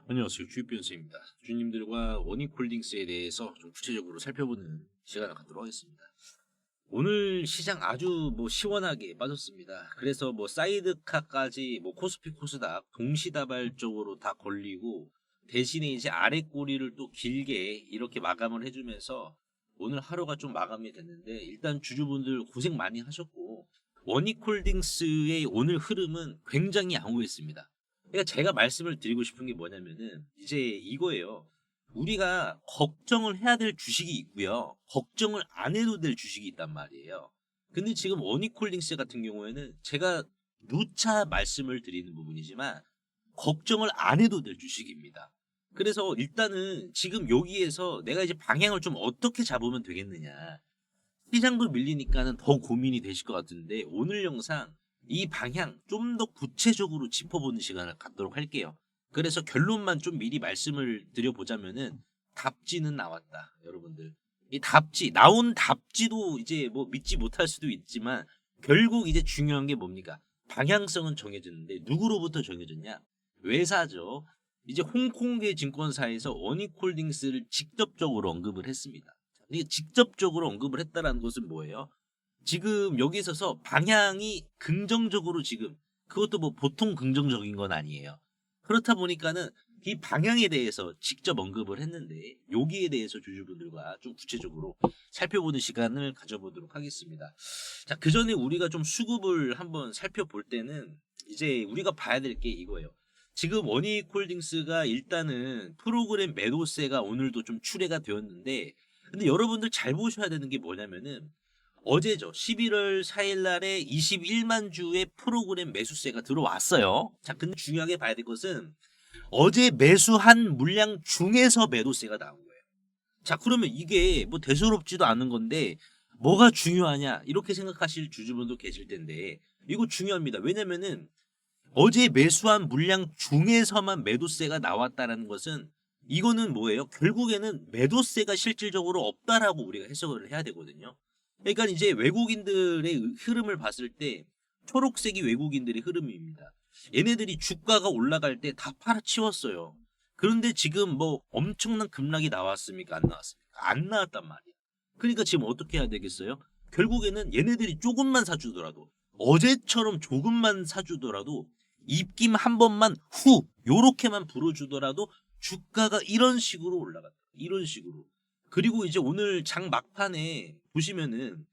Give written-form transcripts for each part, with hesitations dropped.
안녕하세요. 주입변호사입니다. 주님들과 원익홀딩스에 대해서 좀 구체적으로 살펴보는 시간을 갖도록 하겠습니다. 오늘 시장 아주 시원하게 빠졌습니다. 그래서 사이드카까지 코스피 코스닥 동시다발적으로 다 걸리고 대신에 이제 아래 꼬리를 또 길게 이렇게 마감을 해주면서 오늘 하루가 좀 마감이 됐는데 일단 주주분들 고생 많이 하셨고 원익홀딩스의 오늘 흐름은 굉장히 양호했습니다. 그러니까 제가 말씀을 드리고 싶은 게 뭐냐면은 이제 이거예요. 우리가 걱정을 해야 될 주식이 있고요. 걱정을 안 해도 될 주식이 있단 말이에요. 근데 지금 원익홀딩스 같은 경우에는 제가 누차 말씀을 드리는 부분이지만 걱정을 안 해도 될 주식입니다. 그래서 일단은 지금 여기에서 내가 이제 방향을 좀 어떻게 잡으면 되겠느냐. 시장도 밀리니까는 더 고민이 되실 것 같은데 오늘 영상 이 방향 좀 더 구체적으로 짚어보는 시간을 갖도록 할게요. 그래서 결론만 좀 미리 말씀을 드려보자면은 답지는 나왔다. 여러분들. 이 답지, 나온 답지도 이제 믿지 못할 수도 있지만 결국 이제 중요한 게 뭡니까? 방향성은 정해졌는데 누구로부터 정해졌냐? 외사죠. 이제 홍콩계 증권사에서 원익홀딩스를 직접적으로 언급을 했습니다. 이게 직접적으로 언급을 했다라는 것은 뭐예요? 지금 여기 있어서 방향이 긍정적으로 지금 그것도 보통 긍정적인 건 아니에요. 그렇다 보니까는 이 방향에 대해서 직접 언급을 했는데 여기에 대해서 주주분들과 좀 구체적으로 살펴보는 시간을 가져보도록 하겠습니다. 자, 그 전에 우리가 좀 수급을 한번 살펴볼 때는 이제 우리가 봐야 될 게 이거예요. 지금 원익홀딩스가 일단은 프로그램 매도세가 오늘도 좀 출회가 되었는데 근데 여러분들 잘 보셔야 되는 게 뭐냐면은 어제죠. 11월 4일 날에 21만 주의 프로그램 매수세가 들어왔어요. 자, 근데 중요하게 봐야 될 것은 어제 매수한 물량 중에서 매도세가 나온 거예요. 자, 그러면 이게 대수롭지도 않은 건데 뭐가 중요하냐? 이렇게 생각하실 주주분도 계실 텐데 이거 중요합니다. 왜냐면은 어제 매수한 물량 중에서만 매도세가 나왔다라는 것은 이거는 뭐예요? 결국에는 매도세가 실질적으로 없다라고 우리가 해석을 해야 되거든요. 그러니까 이제 외국인들의 흐름을 봤을 때 초록색이 외국인들의 흐름입니다. 얘네들이 주가가 올라갈 때 다 팔아치웠어요. 그런데 지금 엄청난 급락이 나왔습니까? 안 나왔습니까? 안 나왔단 말이에요. 그러니까 지금 어떻게 해야 되겠어요? 결국에는 얘네들이 조금만 사주더라도 어제처럼 조금만 사주더라도 입김 한 번만 후 요렇게만 불어주더라도 주가가 이런 식으로 올라갔다. 이런 식으로. 그리고 이제 오늘 장 막판에 보시면은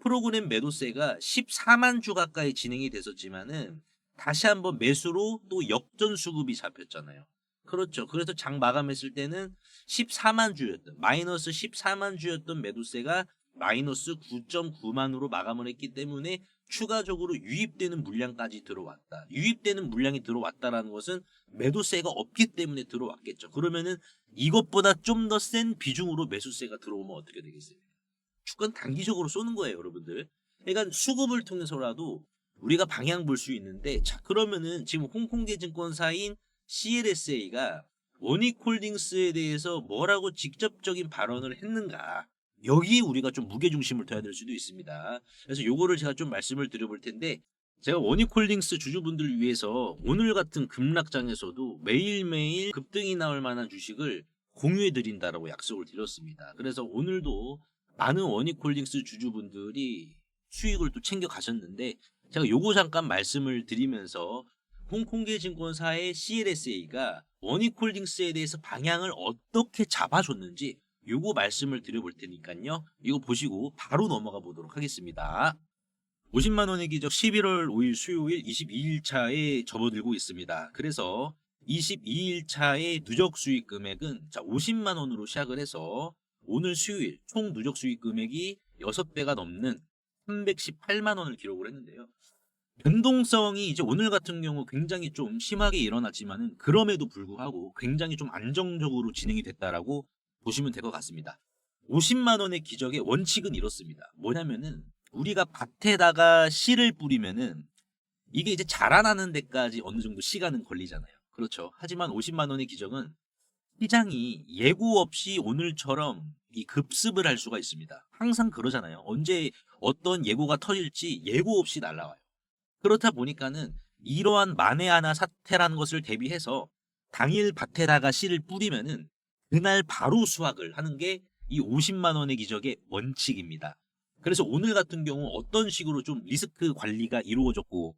프로그램 매도세가 14만 주 가까이 진행이 됐었지만은 다시 한번 매수로 또 역전 수급이 잡혔잖아요. 그렇죠. 그래서 장 마감했을 때는 14만 주였던 마이너스 14만 주였던 매도세가 마이너스 9.9만으로 마감을 했기 때문에 추가적으로 유입되는 물량까지 들어왔다. 유입되는 물량이 들어왔다라는 것은 매도세가 없기 때문에 들어왔겠죠. 그러면은 이것보다 좀 더 센 비중으로 매수세가 들어오면 어떻게 되겠어요? 주가는 단기적으로 쏘는 거예요, 여러분들. 그러니까 수급을 통해서라도 우리가 방향 볼 수 있는데 자, 그러면은 지금 홍콩계 증권사인 CLSA가 원익홀딩스에 대해서 뭐라고 직접적인 발언을 했는가? 여기 우리가 좀 무게중심을 둬야 될 수도 있습니다. 그래서 요거를 제가 좀 말씀을 드려볼 텐데 제가 원익홀딩스 주주분들을 위해서 오늘 같은 급락장에서도 매일매일 급등이 나올 만한 주식을 공유해 드린다라고 약속을 드렸습니다. 그래서 오늘도 많은 원익홀딩스 주주분들이 수익을 또 챙겨 가셨는데 제가 요거 잠깐 말씀을 드리면서 홍콩계 증권사의 CLSA가 원익홀딩스에 대해서 방향을 어떻게 잡아줬는지 요거 말씀을 드려볼 테니까요. 이거 보시고 바로 넘어가 보도록 하겠습니다. 50만 원의 기적 11월 5일 수요일 22일 차에 접어들고 있습니다. 그래서 22일 차의 누적 수익 금액은 50만 원으로 시작을 해서 오늘 수요일 총 누적 수익 금액이 6배가 넘는 318만 원을 기록을 했는데요. 변동성이 이제 오늘 같은 경우 굉장히 좀 심하게 일어났지만은 그럼에도 불구하고 굉장히 좀 안정적으로 진행이 됐다라고 보시면 될 것 같습니다. 50만 원의 기적의 원칙은 이렇습니다. 뭐냐면은 우리가 밭에다가 씨를 뿌리면은 이게 이제 자라나는 데까지 어느 정도 시간은 걸리잖아요. 그렇죠. 하지만 50만 원의 기적은 시장이 예고 없이 오늘처럼 이 급습을 할 수가 있습니다. 항상 그러잖아요. 언제 어떤 예고가 터질지 예고 없이 날라와요. 그렇다 보니까는 이러한 만에 하나 사태라는 것을 대비해서 당일 밭에다가 씨를 뿌리면은 그날 바로 수확을 하는 게 이 50만 원의 기적의 원칙입니다. 그래서 오늘 같은 경우 어떤 식으로 좀 리스크 관리가 이루어졌고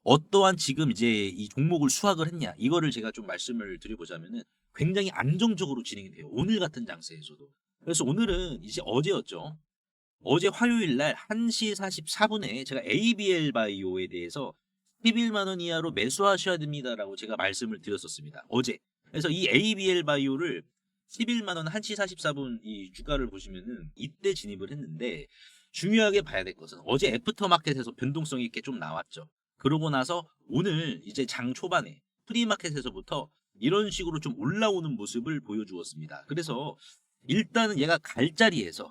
어떠한 지금 이제 이 종목을 수확을 했냐 이거를 제가 좀 말씀을 드려보자면은 굉장히 안정적으로 진행이 돼요. 오늘 같은 장세에서도. 그래서 오늘은 이제 어제였죠. 어제 화요일 날 1시 44분에 제가 ABL 바이오에 대해서 11만 원 이하로 매수하셔야 됩니다라고 제가 말씀을 드렸었습니다. 어제. 그래서 이 ABL 바이오를 11만 원 1시 44분 이 주가를 보시면은 이때 진입을 했는데 중요하게 봐야 될 것은 어제 애프터마켓에서 변동성 있게 좀 나왔죠. 그러고 나서 오늘 이제 장 초반에 프리마켓에서부터 이런 식으로 좀 올라오는 모습을 보여주었습니다. 그래서 일단은 얘가 갈자리에서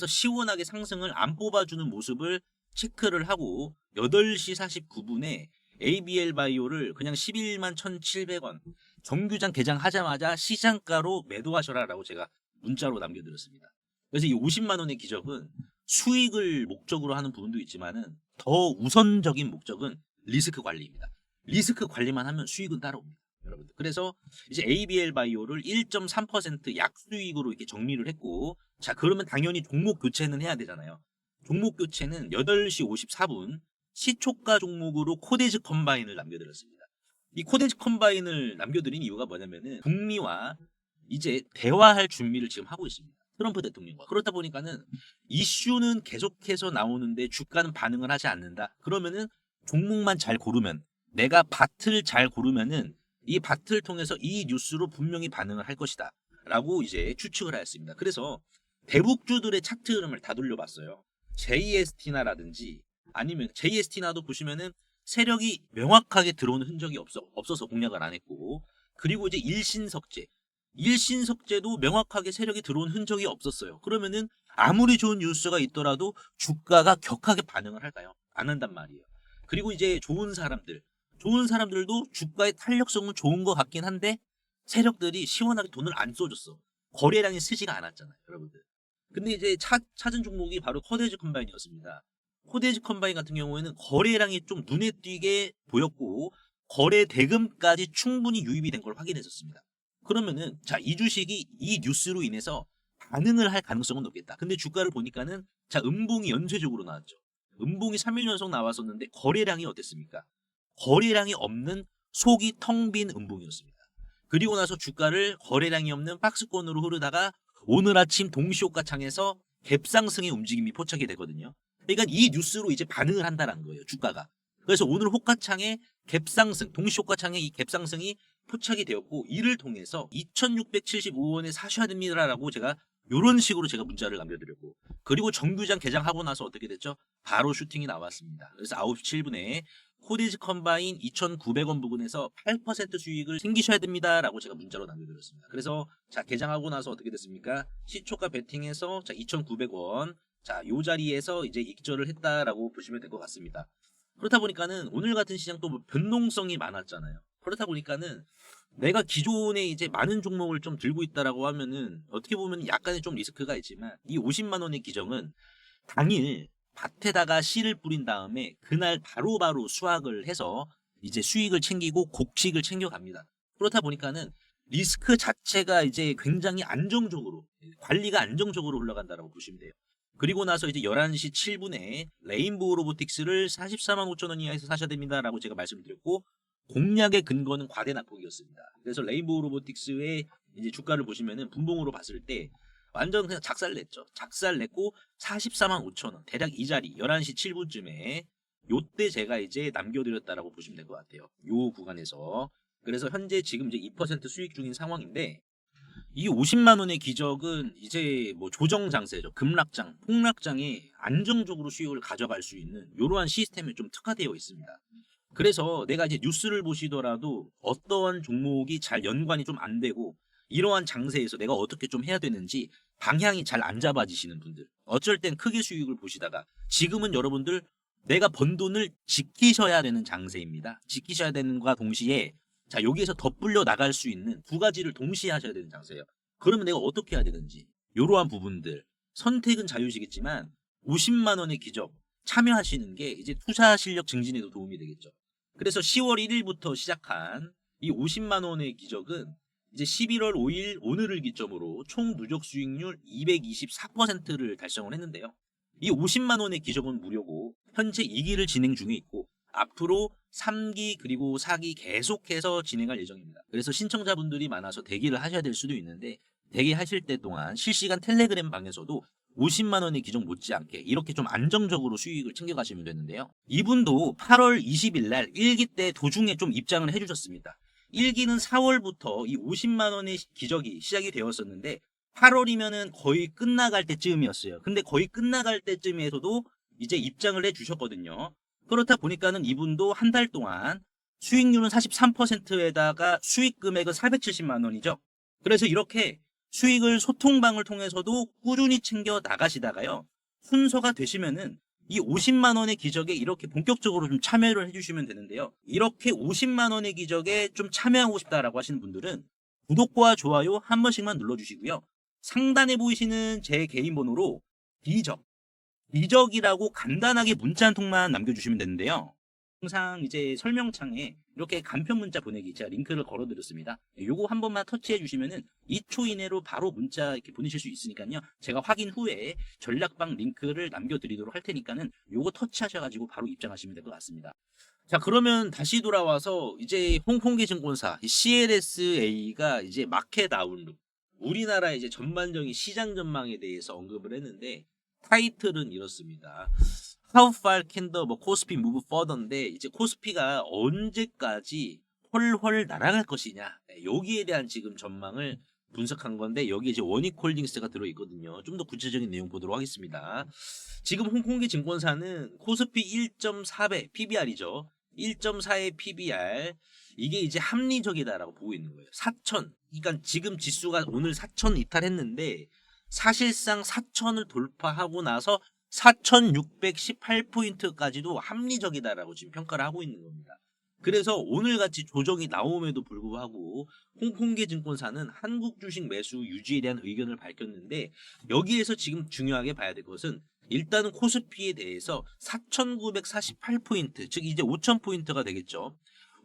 시원하게 상승을 안 뽑아주는 모습을 체크를 하고 8시 49분에 ABL 바이오를 그냥 11만 1,700원 정규장 개장하자마자 시장가로 매도하셔라라고 제가 문자로 남겨드렸습니다. 그래서 이 50만 원의 기적은 수익을 목적으로 하는 부분도 있지만은 더 우선적인 목적은 리스크 관리입니다. 리스크 관리만 하면 수익은 따라옵니다. 여러분들. 그래서 이제 ABL 바이오를 1.3% 약수익으로 이렇게 정리를 했고, 자, 그러면 당연히 종목 교체는 해야 되잖아요. 종목 교체는 8시 54분 시초가 종목으로 코데즈 컴바인을 남겨드렸습니다. 이 코데즈 컴바인을 남겨드린 이유가 뭐냐면은 북미와 이제 대화할 준비를 지금 하고 있습니다. 트럼프 대통령과. 그렇다 보니까는 이슈는 계속해서 나오는데 주가는 반응을 하지 않는다. 그러면은 종목만 잘 고르면 내가 밭을 잘 고르면은 이 밭을 통해서 이 뉴스로 분명히 반응을 할 것이다. 라고 이제 추측을 하였습니다. 그래서 대북주들의 차트 흐름을 다 돌려봤어요. JST나라든지 아니면 JST나도 보시면은 세력이 명확하게 들어오는 흔적이 없어서 공략을 안 했고, 그리고 이제 일신석제도 명확하게 세력이 들어온 흔적이 없었어요. 그러면은 아무리 좋은 뉴스가 있더라도 주가가 격하게 반응을 할까요? 안 한단 말이에요. 그리고 이제 좋은 사람들도 주가의 탄력성은 좋은 것 같긴 한데 세력들이 시원하게 돈을 안 쏘줬어. 거래량이 쓰지가 않았잖아요, 여러분들. 근데 이제 찾은 종목이 바로 코데즈 컴바인이었습니다. 코데즈 컴바인 같은 경우에는 거래량이 좀 눈에 띄게 보였고 거래 대금까지 충분히 유입이 된 걸 확인했었습니다. 그러면은 자, 이 주식이 이 뉴스로 인해서 반응을 할 가능성은 높겠다. 근데 주가를 보니까는 자, 음봉이 연쇄적으로 나왔죠. 음봉이 3일 연속 나왔었는데 거래량이 어땠습니까? 거래량이 없는 속이 텅 빈 음봉이었습니다. 그리고 나서 주가를 거래량이 없는 박스권으로 흐르다가 오늘 아침 동시호가창에서 갭상승의 움직임이 포착이 되거든요. 그러니까 이 뉴스로 이제 반응을 한다는 거예요, 주가가. 그래서 오늘 호가창에 갭상승, 동시호가창에 이 갭상승이 포착이 되었고 이를 통해서 2,675원에 사셔야 됩니다라고 제가 이런 식으로 제가 문자를 남겨드렸고, 그리고 정규장 개장하고 나서 어떻게 됐죠? 바로 슈팅이 나왔습니다. 그래서 9시 7분에 코디즈 컴바인 2,900원 부근에서 8% 수익을 챙기셔야 됩니다라고 제가 문자로 남겨드렸습니다. 그래서 자, 개장하고 나서 어떻게 됐습니까? 시초가 베팅해서 자, 2,900원, 자, 요 자리에서 이제 익절을 했다라고 보시면 될 것 같습니다. 그렇다 보니까는 오늘 같은 시장 또 변동성이 많았잖아요. 그렇다 보니까는 내가 기존에 이제 많은 종목을 좀 들고 있다라고 하면은 어떻게 보면 약간의 좀 리스크가 있지만 이 50만 원의 기정은 당일 밭에다가 씨를 뿌린 다음에 그날 바로바로 수확을 해서 이제 수익을 챙기고 곡식을 챙겨갑니다. 그렇다 보니까는 리스크 자체가 이제 굉장히 안정적으로 관리가 안정적으로 흘러간다라고 보시면 돼요. 그리고 나서 이제 11시 7분에 레인보우 로보틱스를 44만 5천 원 이하에서 사셔야 됩니다라고 제가 말씀드렸고 공략의 근거는 과대 낙폭이었습니다. 그래서 레인보우 로보틱스의 이제 주가를 보시면은 분봉으로 봤을 때 완전 그냥 작살냈죠. 작살냈고 44만 5천 원 대략 이 자리 11시 7분쯤에 요때 제가 이제 남겨드렸다라고 보시면 될 것 같아요. 요 구간에서. 그래서 현재 지금 이제 2% 수익 중인 상황인데 이 50만 원의 기적은 이제 뭐 조정 장세죠. 급락장, 폭락장에 안정적으로 수익을 가져갈 수 있는 이러한 시스템에 좀 특화되어 있습니다. 그래서 내가 이제 뉴스를 보시더라도 어떠한 종목이 잘 연관이 좀 안 되고 이러한 장세에서 내가 어떻게 좀 해야 되는지 방향이 잘 안 잡아지시는 분들, 어쩔 땐 크게 수익을 보시다가 지금은 여러분들 내가 번 돈을 지키셔야 되는 장세입니다. 지키셔야 되는 것과 동시에 자, 여기에서 덧불려 나갈 수 있는 두 가지를 동시에 하셔야 되는 장세예요. 그러면 내가 어떻게 해야 되는지 이러한 부분들 선택은 자유시겠지만 50만 원의 기적 참여하시는 게 이제 투자 실력 증진에도 도움이 되겠죠. 그래서 10월 1일부터 시작한 이 50만 원의 기적은 이제 11월 5일 오늘을 기점으로 총 누적 수익률 224%를 달성을 했는데요. 이 50만 원의 기적은 무료고 현재 2기를 진행 중에 있고 앞으로 3기 그리고 4기 계속해서 진행할 예정입니다. 그래서 신청자분들이 많아서 대기를 하셔야 될 수도 있는데 대기하실 때 동안 실시간 텔레그램 방에서도 50만 원의 기적 못지않게 이렇게 좀 안정적으로 수익을 챙겨가시면 되는데요. 이분도 8월 20일 날 1기 때 도중에 좀 입장을 해주셨습니다. 1기는 4월부터 이 50만 원의 기적이 시작이 되었었는데 8월이면은 거의 끝나갈 때쯤이었어요. 근데 거의 끝나갈 때쯤에서도 이제 입장을 해주셨거든요. 그렇다 보니까는 이분도 한 달 동안 수익률은 43%에다가 수익 금액은 470만 원이죠. 그래서 이렇게 수익을 소통방을 통해서도 꾸준히 챙겨 나가시다가요. 순서가 되시면은 이 50만 원의 기적에 이렇게 본격적으로 좀 참여를 해주시면 되는데요. 이렇게 50만 원의 기적에 좀 참여하고 싶다라고 하시는 분들은 구독과 좋아요 한 번씩만 눌러주시고요. 상단에 보이시는 제 개인 번호로 비적이라고 간단하게 문자 한 통만 남겨주시면 되는데요. 항상 이제 설명창에 이렇게 간편 문자 보내기 제가 링크를 걸어드렸습니다. 요거 한 번만 터치해 주시면은 2초 이내로 바로 문자 이렇게 보내실 수 있으니까요. 제가 확인 후에 전략방 링크를 남겨드리도록 할 테니까는 요거 터치하셔가지고 바로 입장하시면 될 것 같습니다. 자, 그러면 다시 돌아와서 이제 홍콩기 증권사 CLSA가 이제 마켓 아웃룩 우리나라 이제 전반적인 시장 전망에 대해서 언급을 했는데 타이틀은 이렇습니다. How far can the 코스피 move further인데 이제 코스피가 언제까지 헐헐 날아갈 것이냐 여기에 대한 지금 전망을 분석한 건데 여기 이제 원익홀딩스가 들어있거든요. 좀 더 구체적인 내용 보도록 하겠습니다. 지금 홍콩기 증권사는 코스피 1.4배 PBR이죠. 1.4의 PBR 이게 이제 합리적이다라고 보고 있는 거예요. 4천 그러니까 지금 지수가 오늘 4천 이탈했는데 사실상 4천을 돌파하고 나서 4,618포인트까지도 합리적이다라고 지금 평가를 하고 있는 겁니다. 그래서 오늘같이 조정이 나옴에도 불구하고 홍콩기 증권사는 한국 주식 매수 유지에 대한 의견을 밝혔는데 여기에서 지금 중요하게 봐야 될 것은 일단은 코스피에 대해서 4,948포인트 즉 이제 5,000포인트가 되겠죠.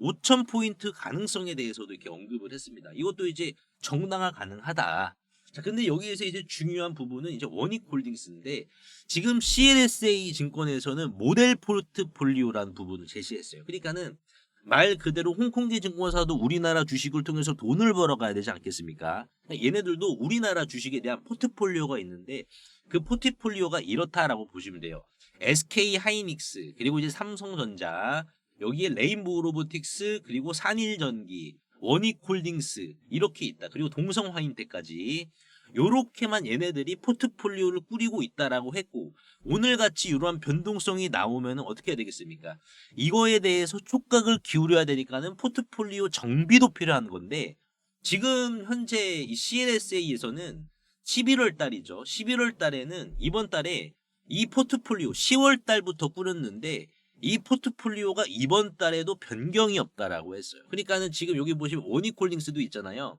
5,000포인트 가능성에 대해서도 이렇게 언급을 했습니다. 이것도 이제 정당화 가능하다. 자, 근데 여기에서 이제 중요한 부분은 이제 원익홀딩스인데 지금 CLSA 증권에서는 모델 포트폴리오라는 부분을 제시했어요. 그러니까는 말 그대로 홍콩기 증권사도 우리나라 주식을 통해서 돈을 벌어가야 되지 않겠습니까? 얘네들도 우리나라 주식에 대한 포트폴리오가 있는데 그 포트폴리오가 이렇다라고 보시면 돼요. SK 하이닉스 그리고 이제 삼성전자 여기에 레인보우 로보틱스 그리고 산일전기 원익홀딩스 이렇게 있다. 그리고 동성화인테까지 요렇게만 얘네들이 포트폴리오를 꾸리고 있다라고 했고 오늘같이 이러한 변동성이 나오면 어떻게 해야 되겠습니까? 이거에 대해서 촉각을 기울여야 되니까는 포트폴리오 정비도 필요한 건데 지금 현재 이 CLSA에서는 11월 달이죠. 11월 달에는 이번 달에 이 포트폴리오 10월 달부터 꾸렸는데 이 포트폴리오가 이번 달에도 변경이 없다라고 했어요. 그러니까는 지금 여기 보시면 원익홀딩스도 있잖아요.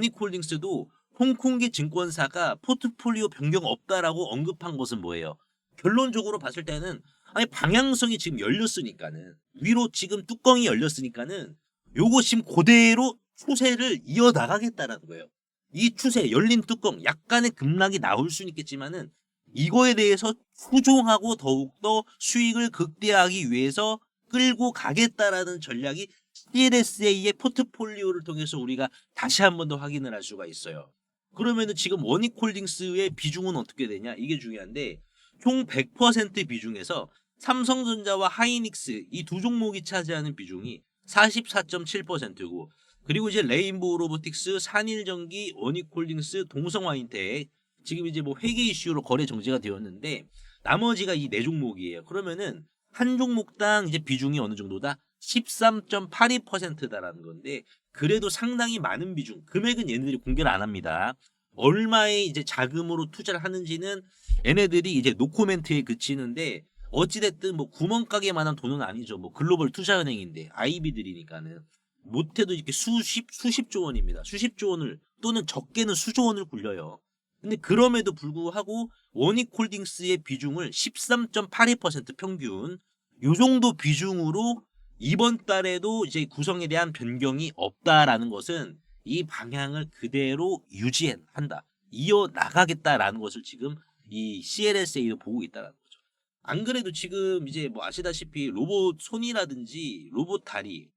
원익홀딩스도 홍콩기 증권사가 포트폴리오 변경 없다라고 언급한 것은 뭐예요? 결론적으로 봤을 때는 아니 방향성이 지금 열렸으니까는 위로 지금 뚜껑이 열렸으니까는 요거 지금 그대로 추세를 이어나가겠다라는 거예요. 이 추세 열린 뚜껑 약간의 급락이 나올 수는 있겠지만은 이거에 대해서 추종하고 더욱더 수익을 극대화하기 위해서 끌고 가겠다라는 전략이 CLSA의 포트폴리오를 통해서 우리가 다시 한 번 더 확인을 할 수가 있어요. 그러면은 지금 원익홀딩스의 비중은 어떻게 되냐? 이게 중요한데 총 100% 비중에서 삼성전자와 하이닉스 이 두 종목이 차지하는 비중이 44.7%고 그리고 이제 레인보우 로보틱스, 산일전기, 원익홀딩스, 동성화인텍 지금 이제 뭐 회계 이슈로 거래 정지가 되었는데 나머지가 이 네 종목이에요. 그러면은 한 종목당 이제 비중이 어느 정도다? 13.82%다라는 건데 그래도 상당히 많은 비중. 금액은 얘네들이 공개를 안 합니다. 얼마의 이제 자금으로 투자를 하는지는 얘네들이 이제 노코멘트에 그치는데 어찌됐든 뭐 구멍가게만한 돈은 아니죠. 뭐 글로벌 투자은행인데 IB들이니까는 못해도 이렇게 수십조 원입니다. 수십조 원을 또는 적게는 수조 원을 굴려요. 근데 그럼에도 불구하고 원익홀딩스의 비중을 13.82% 평균 요 정도 비중으로 이번 달에도 이제 구성에 대한 변경이 없다라는 것은 이 방향을 그대로 유지한다. 이어나가겠다라는 것을 지금 이 CLSA도 보고 있다라는 거죠. 안 그래도 지금 이제 뭐 아시다시피 로봇 손이라든지 로봇 다리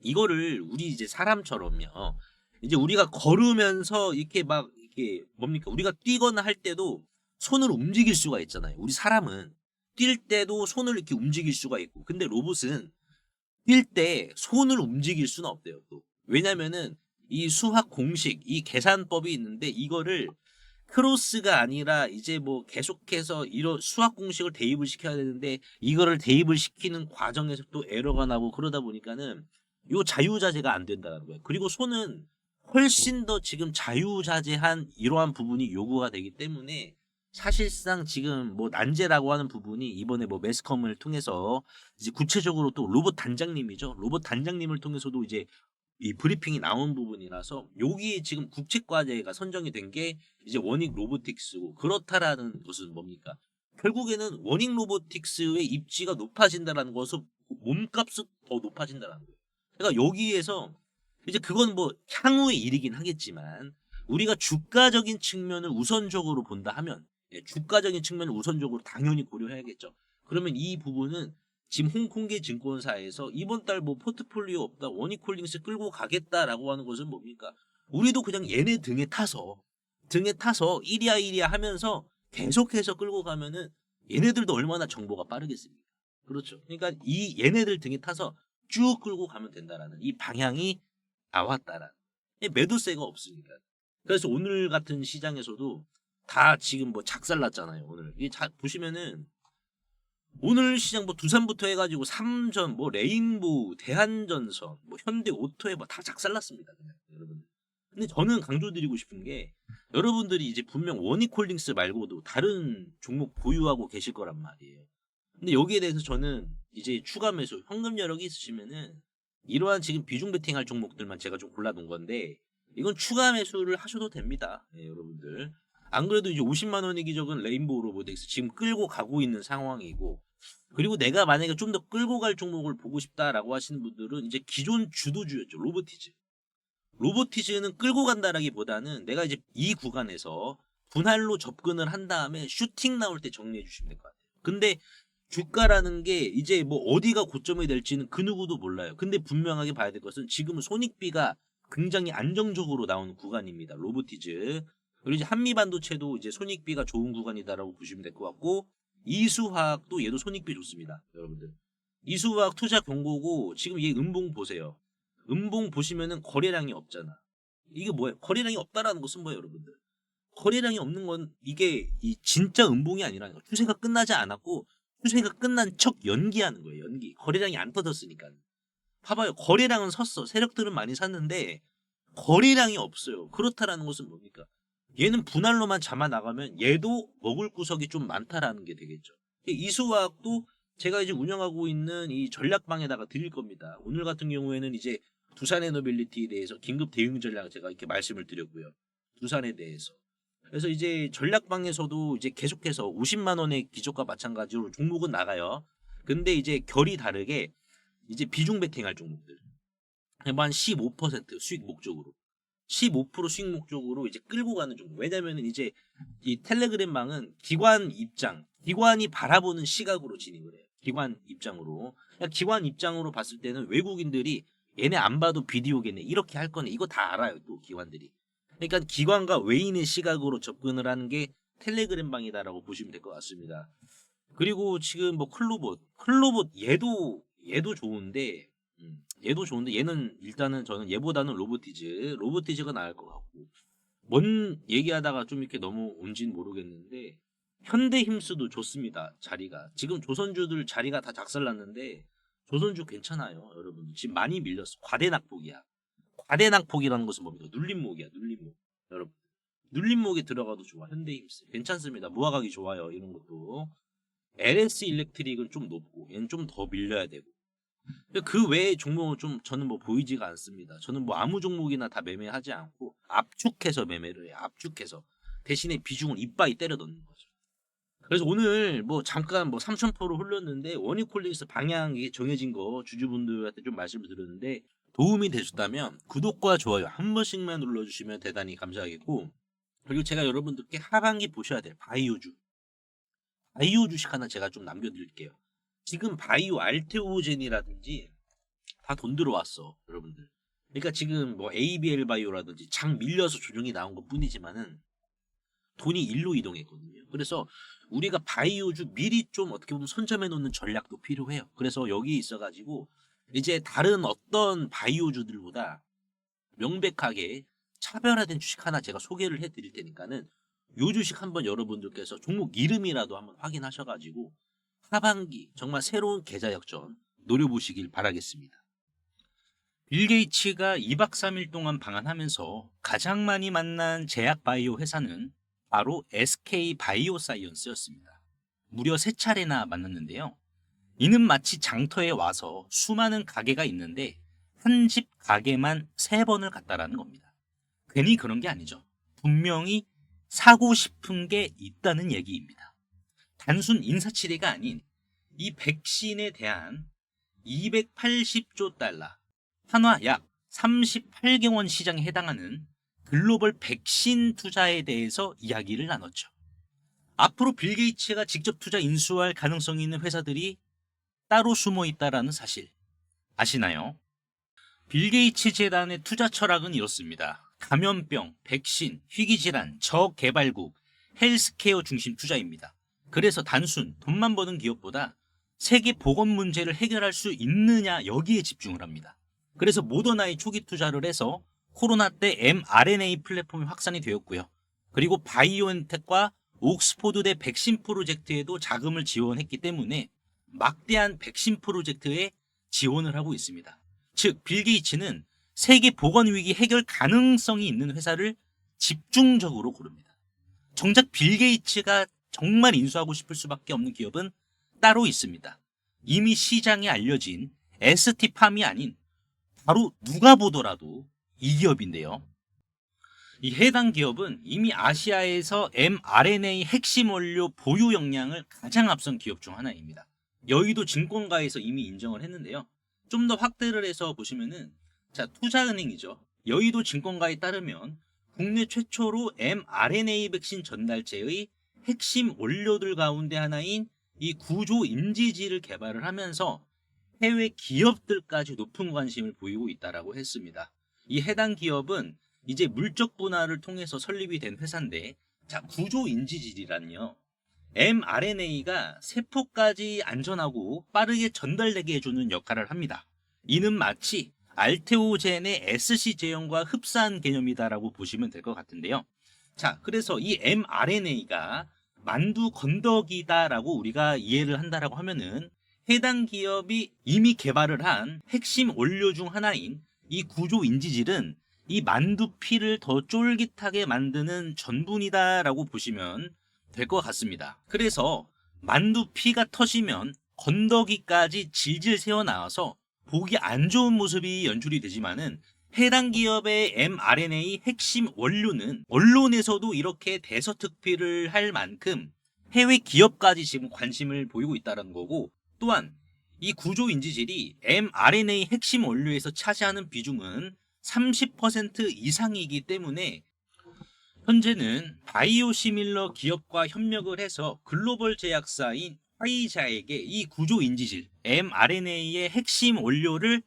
이거를 우리 이제 사람처럼요. 이제 우리가 걸으면서 이렇게 막 이렇게 뭡니까? 우리가 뛰거나 할 때도 손을 움직일 수가 있잖아요. 우리 사람은 뛸 때도 손을 이렇게 움직일 수가 있고. 근데 로봇은 뛸 때 손을 움직일 수는 없대요. 또. 왜냐면은 이 수학 공식, 이 계산법이 있는데 이거를 크로스가 아니라 이제 뭐 계속해서 이런 수학 공식을 대입을 시켜야 되는데 이거를 대입을 시키는 과정에서 또 에러가 나고 그러다 보니까는 요 자유자재가 안 된다는 거예요. 그리고 손은 훨씬 더 지금 자유자재한 이러한 부분이 요구가 되기 때문에 사실상 지금 뭐 난제라고 하는 부분이 이번에 뭐 매스컴을 통해서 이제 구체적으로 또 로봇 단장님이죠. 로봇 단장님을 통해서도 이제 이 브리핑이 나온 부분이라서 여기에 지금 국책과제가 선정이 된 게 이제 워닉 로보틱스고 그렇다라는 것은 뭡니까? 결국에는 워닉 로보틱스의 입지가 높아진다라는 것은 몸값은 더 높아진다라는 거예요. 그러니까 여기에서 이제 그건 뭐 향후의 일이긴 하겠지만 우리가 주가적인 측면을 우선적으로 본다 하면 주가적인 측면을 우선적으로 당연히 고려해야겠죠. 그러면 이 부분은 지금 홍콩계 증권사에서 이번 달 뭐 포트폴리오 없다 원익홀딩스 끌고 가겠다라고 하는 것은 뭡니까? 우리도 그냥 얘네 등에 타서 이리야 이리야 하면서 계속해서 끌고 가면은 얘네들도 얼마나 정보가 빠르겠습니까? 그렇죠. 그러니까 이 얘네들 등에 타서 쭉 끌고 가면 된다라는 이 방향이 나왔다라는 매도세가 없으니까. 그래서 오늘 같은 시장에서도 다 지금 뭐 작살났잖아요. 오늘 이 보시면은 오늘 시장 뭐 두산부터 해가지고 삼전 뭐 레인보우 대한전선 뭐 현대오토에 뭐 다 작살났습니다. 그냥 여러분. 근데 저는 강조드리고 싶은 게 여러분들이 이제 분명 원익홀딩스 말고도 다른 종목 보유하고 계실 거란 말이에요. 근데 여기에 대해서 저는 이제 추가 매수 현금 여력이 있으시면은 이러한 지금 비중 베팅할 종목들만 제가 좀 골라놓은 건데 이건 추가 매수를 하셔도 됩니다. 네, 여러분들. 안 그래도 이제 50만 원의 기적은 레인보우 로보틱스 지금 끌고 가고 있는 상황이고 그리고 내가 만약에 좀 더 끌고 갈 종목을 보고 싶다라고 하시는 분들은 이제 기존 주도주였죠. 로보티즈. 로보티즈는 끌고 간다라기보다는 내가 이제 이 구간에서 분할로 접근을 한 다음에 슈팅 나올 때 정리해 주시면 될 것 같아요. 근데 주가라는 게 이제 뭐 어디가 고점이 될지는 그 누구도 몰라요. 근데 분명하게 봐야 될 것은 지금은 손익비가 굉장히 안정적으로 나오는 구간입니다. 로보티즈. 그리고 이제 한미반도체도 이제 손익비가 좋은 구간이다라고 보시면 될 것 같고 이수화학도 얘도 손익비 좋습니다. 여러분들. 이수화학 투자 경고고 지금 얘 음봉 보세요. 음봉 보시면은 거래량이 없잖아. 이게 뭐예요? 거래량이 없다라는 것은 뭐예요, 여러분들? 거래량이 없는 건 이게 이 진짜 음봉이 아니라는 거예요. 추세가 끝나지 않았고 추세가 끝난 척 연기하는 거예요. 연기. 거래량이 안 터졌으니까. 봐봐요. 거래량은 섰어. 세력들은 많이 샀는데 거래량이 없어요. 그렇다라는 것은 뭡니까? 얘는 분할로만 잡아 나가면 얘도 먹을 구석이 좀 많다라는 게 되겠죠. 이수화학도 제가 이제 운영하고 있는 이 전략방에다가 드릴 겁니다. 오늘 같은 경우에는 이제 두산에너빌리티에 대해서 긴급 대응 전략 제가 이렇게 말씀을 드렸고요. 두산에 대해서. 그래서 이제 전략방에서도 이제 계속해서 50만 원의 기적과 마찬가지로 종목은 나가요. 근데 이제 결이 다르게 이제 비중 베팅할 종목들. 한 15% 수익 목적으로. 15% 수익 목적으로 이제 끌고 가는 종목. 왜냐면은 이제 이 텔레그램 방은 기관이 바라보는 시각으로 진행을 해요. 기관 입장으로. 그러니까 기관 입장으로 봤을 때는 외국인들이 얘네 안 봐도 비디오겠네. 이렇게 할 거네. 이거 다 알아요. 또 기관들이. 그러니까 기관과 외인의 시각으로 접근을 하는 게 텔레그램 방이다라고 보시면 될 것 같습니다. 그리고 지금 뭐 클로봇 얘도 좋은데 얘도 좋은데 얘는 일단은 저는 얘보다는 로보티즈가 나을 것 같고 뭔 얘기하다가 좀 이렇게 너무 온진 모르겠는데 현대힘스도 좋습니다. 자리가 지금 조선주들 자리가 다 작살났는데 조선주 괜찮아요. 여러분 지금 많이 밀렸어. 과대낙폭이야. 과대낙폭이라는 것은 뭡니까? 눌림목이야. 눌림목. 여러분 눌림목에 들어가도 좋아. 현대힘스 괜찮습니다. 무화각이 좋아요. 이런 것도 LS 일렉트릭은 좀 높고 얘는 좀 더 밀려야 되고 그 외의 종목은 좀 저는 뭐 보이지가 않습니다. 저는 뭐 아무 종목이나 다 매매하지 않고 압축해서 매매를 해요. 압축해서 대신에 비중을 이빠이 때려 넣는 거죠. 그래서 오늘 뭐 잠깐 뭐 3,000%로 흘렀는데 원익홀딩스 방향이 정해진 거 주주분들한테 좀 말씀을 드렸는데 도움이 되셨다면 구독과 좋아요 한 번씩만 눌러주시면 대단히 감사하겠고, 그리고 제가 여러분들께 하반기 보셔야 될 바이오 주식 하나 제가 좀 남겨드릴게요. 지금 바이오 알테오젠이라든지 다 돈 들어왔어 여러분들. 그러니까 지금 뭐 ABL 바이오라든지 장 밀려서 조정이 나온 것 뿐이지만은 돈이 일로 이동했거든요. 그래서 우리가 바이오주 미리 좀 어떻게 보면 선점해 놓는 전략도 필요해요. 그래서 여기 있어가지고 이제 다른 어떤 바이오주들보다 명백하게 차별화된 주식 하나 제가 소개를 해드릴 테니까는 요 주식 한번 여러분들께서 종목 이름이라도 한번 확인하셔가지고 하반기 정말 새로운 계좌 역전 노려보시길 바라겠습니다. 빌 게이츠가 2박 3일 동안 방한하면서 가장 많이 만난 제약 바이오 회사는 바로 SK 바이오사이언스였습니다. 무려 3차례나 만났는데요. 이는 마치 장터에 와서 수많은 가게가 있는데 한 집 가게만 3번을 갔다라는 겁니다. 괜히 그런 게 아니죠. 분명히 사고 싶은 게 있다는 얘기입니다. 단순 인사치레가 아닌 이 백신에 대한 280조 달러, 한화 약 38개 원 시장에 해당하는 글로벌 백신 투자에 대해서 이야기를 나눴죠. 앞으로 빌 게이츠가 직접 투자 인수할 가능성이 있는 회사들이 따로 숨어 있다라는 사실 아시나요? 빌 게이츠 재단의 투자 철학은 이렇습니다. 감염병, 백신, 희귀질환, 저개발국, 헬스케어 중심 투자입니다. 그래서 단순 돈만 버는 기업보다 세계 보건 문제를 해결할 수 있느냐 여기에 집중을 합니다. 그래서 모더나에 초기 투자를 해서 코로나 때 mRNA 플랫폼이 확산이 되었고요. 그리고 바이오엔텍과 옥스포드대 백신 프로젝트에도 자금을 지원했기 때문에 막대한 백신 프로젝트에 지원을 하고 있습니다. 즉, 빌 게이츠는 세계 보건 위기 해결 가능성이 있는 회사를 집중적으로 고릅니다. 정작 빌 게이츠가 정말 인수하고 싶을 수밖에 없는 기업은 따로 있습니다. 이미 시장에 알려진 ST팜이 아닌 바로 누가 보더라도 이 기업인데요. 이 해당 기업은 이미 아시아에서 mRNA 핵심 원료 보유 역량을 가장 앞선 기업 중 하나입니다. 여의도 증권가에서 이미 인정을 했는데요. 좀 더 확대를 해서 보시면은, 자, 투자은행이죠. 여의도 증권가에 따르면 국내 최초로 mRNA 백신 전달체의 핵심 원료들 가운데 하나인 이 구조 인지질을 개발을 하면서 해외 기업들까지 높은 관심을 보이고 있다라고 했습니다. 이 해당 기업은 이제 물적 분할을 통해서 설립이 된 회사인데, 자, 구조 인지질이란요, mRNA가 세포까지 안전하고 빠르게 전달되게 해주는 역할을 합니다. 이는 마치 알테오젠의 SC 제형과 흡사한 개념이다라고 보시면 될 것 같은데요. 자, 그래서 이 mRNA가 만두 건더기다라고 우리가 이해를 한다라고 하면은 해당 기업이 이미 개발을 한 핵심 원료 중 하나인 이 구조 인지질은 이 만두피를 더 쫄깃하게 만드는 전분이다라고 보시면 될 것 같습니다. 그래서 만두피가 터지면 건더기까지 질질 새어나와서 보기 안 좋은 모습이 연출이 되지만은 해당 기업의 mRNA 핵심 원료는 언론에서도 이렇게 대서특필을 할 만큼 해외 기업까지 지금 관심을 보이고 있다는 거고, 또한 이 구조 인지질이 mRNA 핵심 원료에서 차지하는 비중은 30% 이상이기 때문에 현재는 바이오시밀러 기업과 협력을 해서 글로벌 제약사인 화이자에게 이 구조 인지질 mRNA의 핵심 원료를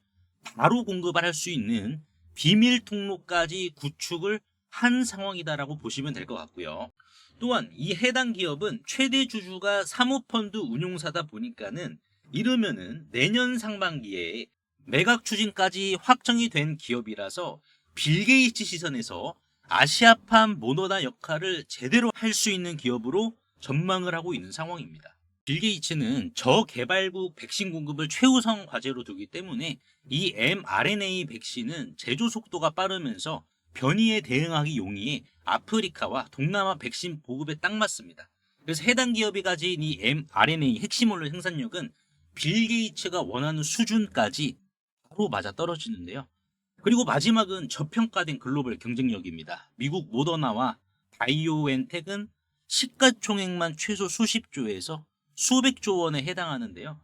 바로 공급할 수 있는 비밀 통로까지 구축을 한 상황이다라고 보시면 될 것 같고요. 또한 이 해당 기업은 최대 주주가 사모펀드 운용사다 보니까는 이르면은 내년 상반기에 매각 추진까지 확정이 된 기업이라서 빌 게이츠 시선에서 아시아판 모더나 역할을 제대로 할 수 있는 기업으로 전망을 하고 있는 상황입니다. 빌 게이츠는 저개발국 백신 공급을 최우선 과제로 두기 때문에 이 mRNA 백신은 제조 속도가 빠르면서 변이에 대응하기 용이해 아프리카와 동남아 백신 보급에 딱 맞습니다. 그래서 해당 기업이 가진 이 mRNA 핵심 원료 생산력은 빌 게이츠가 원하는 수준까지 바로 맞아 떨어지는데요. 그리고 마지막은 저평가된 글로벌 경쟁력입니다. 미국 모더나와 바이오엔텍은 시가총액만 최소 수십조에서 수백조 원에 해당하는데요.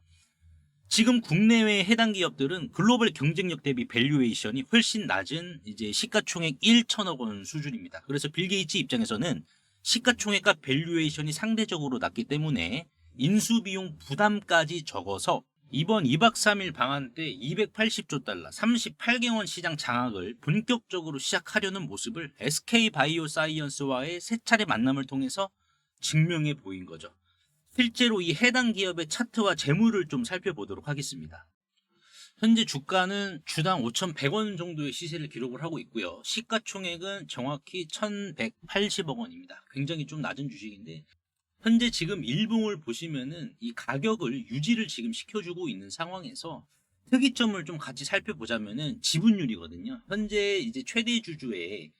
지금 국내외 해당 기업들은 글로벌 경쟁력 대비 밸류에이션이 훨씬 낮은 이제 시가총액 1천억 원 수준입니다. 그래서 빌 게이츠 입장에서는 시가총액과 밸류에이션이 상대적으로 낮기 때문에 인수비용 부담까지 적어서 이번 2박 3일 방한 때 280조 달러, 38개원 시장 장악을 본격적으로 시작하려는 모습을 SK바이오사이언스와의 세 차례 만남을 통해서 증명해 보인 거죠. 실제로 이 해당 기업의 차트와 재물을 좀 살펴보도록 하겠습니다. 현재 주가는 주당 5,100원 정도의 시세를 기록을 하고 있고요. 시가총액은 정확히 1,180억 원입니다. 굉장히 좀 낮은 주식인데 현재 지금 일봉을 보시면은 이 가격을 유지를 지금 시켜주고 있는 상황에서 특이점을 좀 같이 살펴보자면은 지분율이거든요. 현재 이제 최대 주주의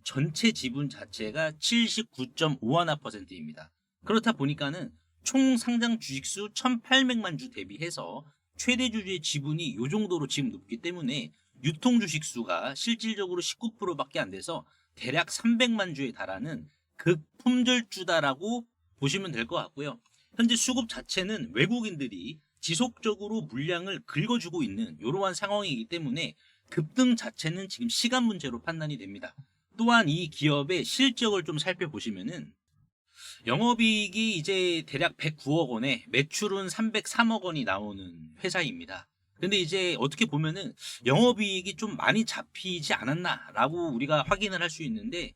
전체 지분 자체가 79.51%입니다. 그렇다 보니까는 총 상장 주식수 1,800만 주 대비해서 최대 주주의 지분이 이 정도로 지금 높기 때문에 유통 주식수가 실질적으로 19%밖에 안 돼서 대략 300만 주에 달하는 극품절주다라고 보시면 될 것 같고요. 현재 수급 자체는 외국인들이 지속적으로 물량을 긁어주고 있는 이러한 상황이기 때문에 급등 자체는 지금 시간 문제로 판단이 됩니다. 또한 이 기업의 실적을 좀 살펴보시면은 영업이익이 이제 대략 109억 원에 매출은 303억 원이 나오는 회사입니다. 근데 이제 어떻게 보면은 영업이익이 좀 많이 잡히지 않았나라고 우리가 확인을 할 수 있는데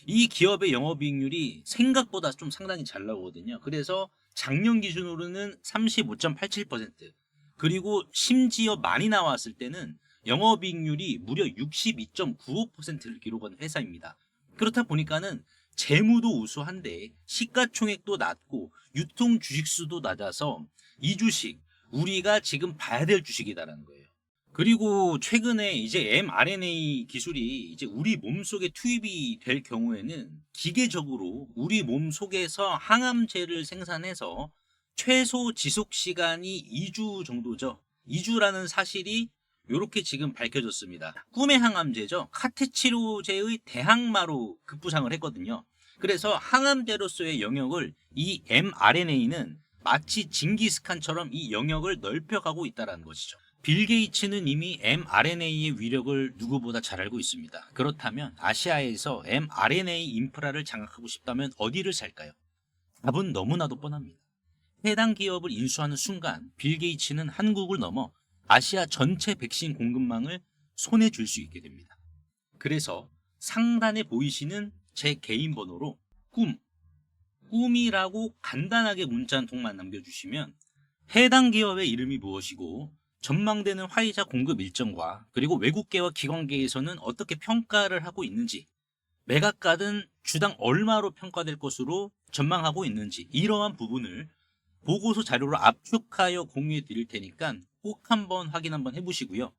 이 기업의 영업이익률이 생각보다 좀 상당히 잘 나오거든요. 그래서 작년 기준으로는 35.87%, 그리고 심지어 많이 나왔을 때는 영업이익률이 무려 62.95%를 기록한 회사입니다. 그렇다 보니까는 재무도 우수한데 시가총액도 낮고 유통 주식수도 낮아서 이 주식 우리가 지금 봐야 될 주식이다라는 거예요. 그리고 최근에 이제 mRNA 기술이 이제 우리 몸 속에 투입이 될 경우에는 기계적으로 우리 몸 속에서 항암제를 생산해서 최소 지속 시간이 2주 정도죠. 2주라는 사실이 이렇게 지금 밝혀졌습니다. 꿈의 항암제죠. 카테치로제의 대항마로 급부상을 했거든요. 그래서 항암제로서의 영역을 이 mRNA는 마치 징기스칸처럼 이 영역을 넓혀가고 있다는 것이죠. 빌 게이츠는 이미 mRNA의 위력을 누구보다 잘 알고 있습니다. 그렇다면 아시아에서 mRNA 인프라를 장악하고 싶다면 어디를 살까요? 답은 너무나도 뻔합니다. 해당 기업을 인수하는 순간 빌 게이츠는 한국을 넘어 아시아 전체 백신 공급망을 손에 쥘 수 있게 됩니다. 그래서 상단에 보이시는 제 개인 번호로 꿈이라고 간단하게 문자 한 통만 남겨주시면 해당 기업의 이름이 무엇이고 전망되는 화이자 공급 일정과 그리고 외국계와 기관계에서는 어떻게 평가를 하고 있는지, 매각가든 주당 얼마로 평가될 것으로 전망하고 있는지 이러한 부분을 보고서 자료로 압축하여 공유해 드릴 테니까 꼭 한번 확인 한번 해보시고요.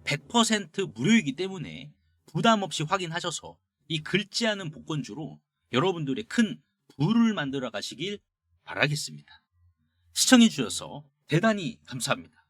100% 무료이기 때문에 부담 없이 확인하셔서 이 긁지 않은 복권주로 여러분들의 큰 부를 만들어 가시길 바라겠습니다. 시청해 주셔서 대단히 감사합니다.